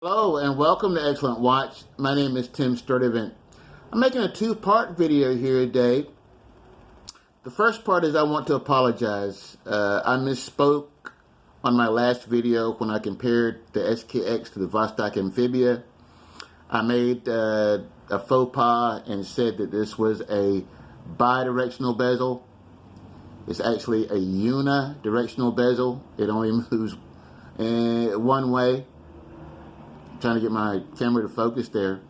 Hello and welcome to Excellent Watch. My name is Tim Sturdivant. I'm making a two-part video here today. The first part is I want to apologize. I misspoke on my last video when I compared the SKX to the Vostok Amphibia. I made a faux pas and said that this was a bidirectional bezel. It's actually a unidirectional bezel. It only moves one way. Trying to get my camera to focus there.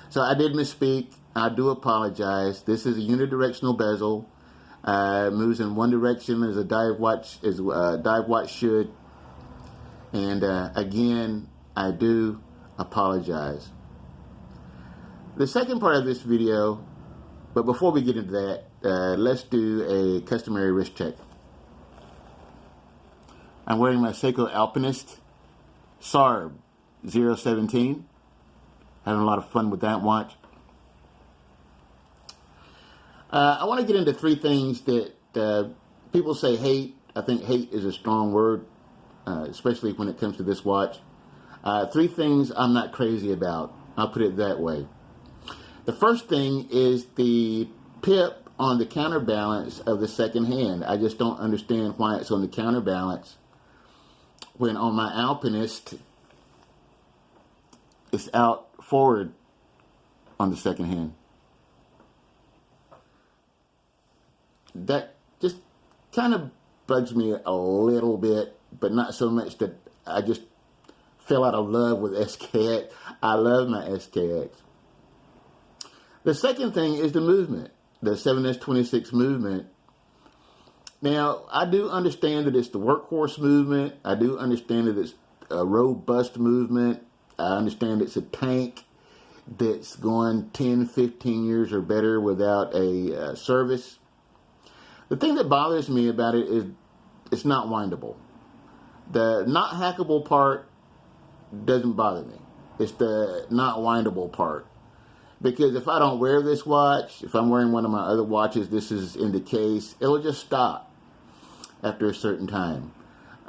So I did misspeak. I do apologize. This is a unidirectional bezel. Moves in one direction as a dive watch should. And again, I do apologize. The second part of this video, but before we get into that, let's do a customary wrist check. I'm wearing my Seiko Alpinist SARB 017. Having a lot of fun with that watch. I want to get into three things that people say hate. I think hate is a strong word, especially when it comes to this watch. Three things I'm not crazy about. I'll put it that way. The first thing is the pip on the counterbalance of the second hand. I just don't understand why it's on the counterbalance when on my Alpinist it's out forward on the second hand. That just kind of bugs me a little bit, but not so much that I just fell out of love with SKX. I love my SKX. The second thing is the movement, the 7S26 movement. Now, I do understand that it's the workhorse movement. I do understand that it's a robust movement. I understand it's a tank that's going 10, 15 years or better without a service. The thing that bothers me about it is it's not windable. The not hackable part doesn't bother me. It's the not windable part. Because if I don't wear this watch, if I'm wearing one of my other watches, this is in the case, it'll just stop after a certain time.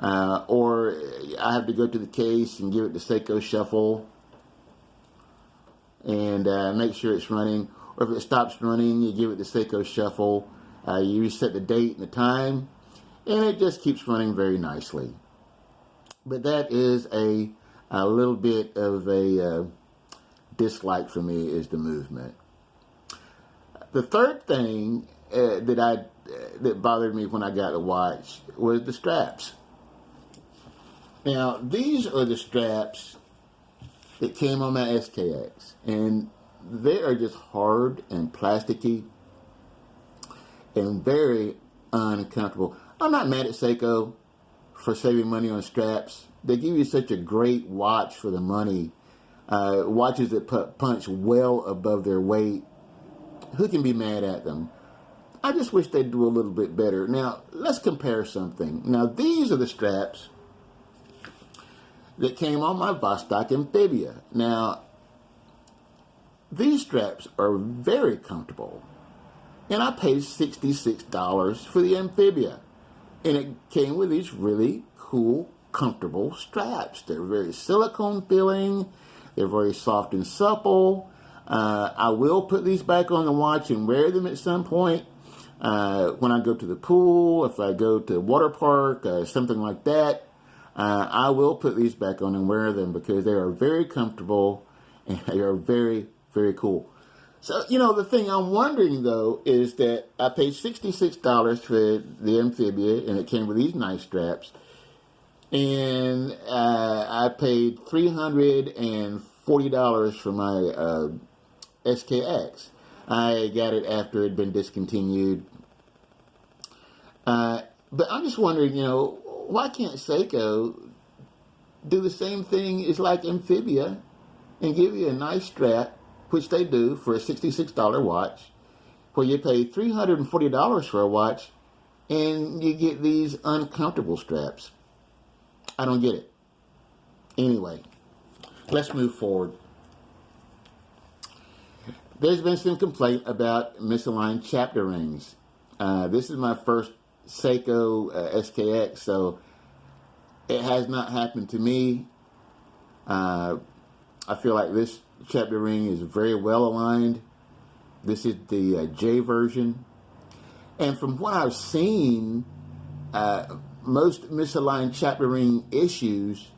Or I have to go to the case and give it the Seiko shuffle and make sure it's running. Or if it stops running, you give it the Seiko shuffle. You reset the date and the time, and it just keeps running very nicely. But that is a little bit of a dislike for me, is the movement. The third thing that bothered me when I got the watch was the straps. Now, these are the straps that came on my SKX, and they are just hard and plasticky and very uncomfortable. I'm not mad at Seiko for saving money on straps. They give you such a great watch for the money. Watches that punch well above their weight. Who can be mad at them? I just wish they'd do a little bit better. Now, let's compare something. Now, these are the straps that came on my Vostok Amphibia. Now, these straps are very comfortable. And I paid $66 for the Amphibia. And it came with these really cool, comfortable straps. They're very silicone feeling. They're very soft and supple. I will put these back on the watch and wear them at some point. When I go to the pool, if I go to a water park, something like that, I will put these back on and wear them because they are very comfortable and they are very, very cool. So, the thing I'm wondering, though, is that I paid $66 for the Amphibia, and it came with these nice straps. And I paid $340 for my SKX. I got it after it had been discontinued. But I'm just wondering, why can't Seiko do the same thing as like Amphibia and give you a nice strap, which they do for a $66 watch, where you pay $340 for a watch and you get these uncomfortable straps? I don't get it. Anyway, let's move forward. There's been some complaint about misaligned chapter rings. This is my first Seiko SKX, so it has not happened to me. I feel like this chapter ring is very well aligned. This is the J version. And from what I've seen, most misaligned chapter ring issues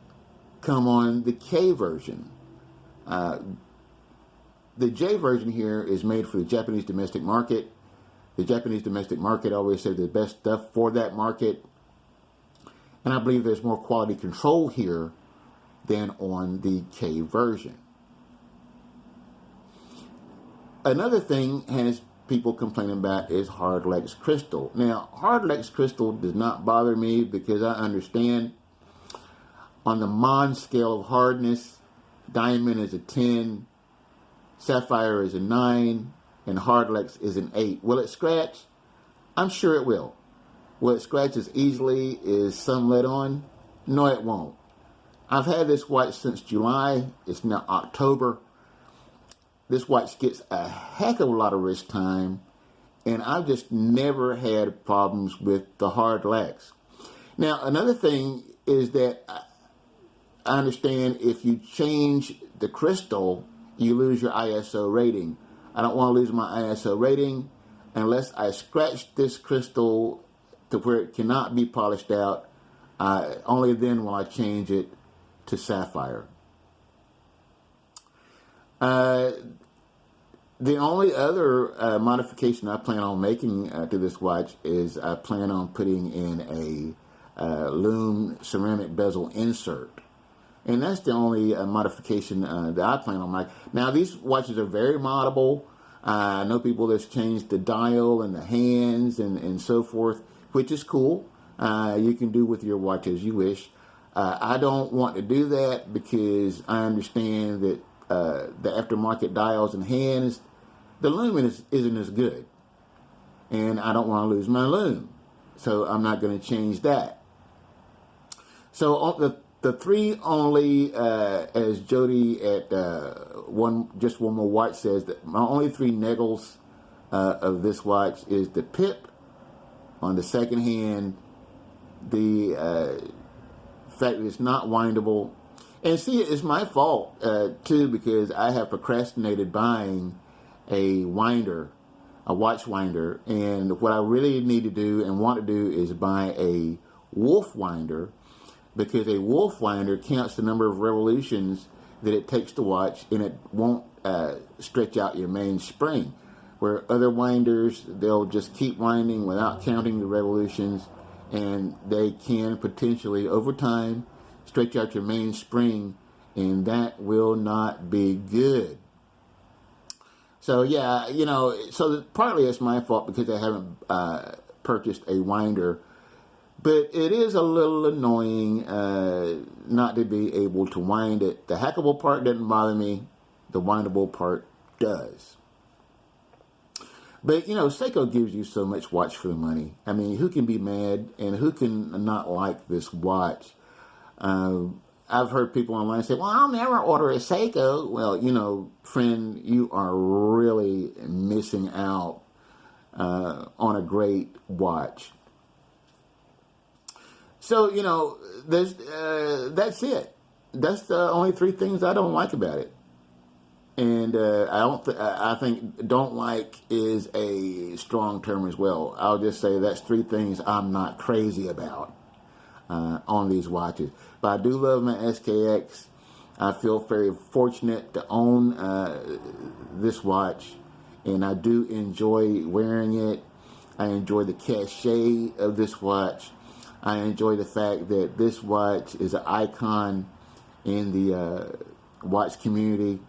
come on the K version. The J version here is made for the Japanese domestic market. The Japanese domestic market always says the best stuff for that market. And I believe there's more quality control here than on the K version. Another thing has people complaining about is Hardlex crystal. Now, Hardlex crystal does not bother me because I understand on the Mon scale of hardness, diamond is a 10, sapphire is a 9, and Hardlex is an 8. Will it scratch? I'm sure it will. Will it scratch as easily as some let on? No, it won't. I've had this watch since July. It's now October. This watch gets a heck of a lot of wrist time, and I've just never had problems with the Hardlex. Now, another thing is that I understand if you change the crystal, you lose your ISO rating. I don't want to lose my ISO rating unless I scratch this crystal to where it cannot be polished out. Only then will I change it to sapphire. The only other modification I plan on making to this watch is I plan on putting in a lume ceramic bezel insert. And that's the only modification that I plan on making. Now, these watches are very moddable. I know people that's changed the dial and the hands and so forth, which is cool. You can do with your watch as you wish. I don't want to do that because I understand that the aftermarket dials and hands, the lumen isn't as good. And I don't want to lose my lume. So I'm not going to change that. So on the three only, as Jody at Just One More Watch says, that my only three neggles of this watch is the pip on the second hand, the fact that it's not windable. And see, it's my fault, too, because I have procrastinated buying a winder, a watch winder. And what I really need to do and want to do is buy a wolf winder, because a wolf winder counts the number of revolutions that it takes to watch, and it won't stretch out your mainspring. Where other winders, they'll just keep winding without counting the revolutions, and they can potentially, over time, stretch out your mainspring, and that will not be good. So yeah, you know, so partly it's my fault because I haven't purchased a winder. But it is a little annoying not to be able to wind it. The hackable part doesn't bother me. The windable part does. But, you know, Seiko gives you so much watch for the money. I mean, who can be mad and who can not like this watch? I've heard people online say, well, I'll never order a Seiko. Well, you know, friend, you are really missing out on a great watch. So, you know, that's it. That's the only three things I don't like about it. And I think don't like is a strong term as well. I'll just say that's three things I'm not crazy about on these watches. But I do love my SKX. I feel very fortunate to own this watch. And I do enjoy wearing it. I enjoy the cachet of this watch. I enjoy the fact that this watch is an icon in the watch community.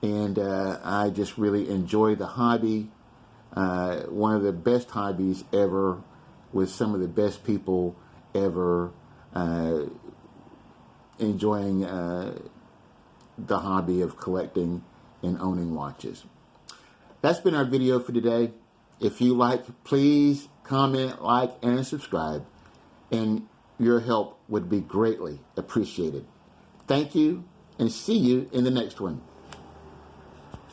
And I just really enjoy the hobby. One of the best hobbies ever, with some of the best people ever enjoying the hobby of collecting and owning watches. That's been our video for today. If you like, please comment, like, and subscribe. And your help would be greatly appreciated. Thank you, and see you in the next one.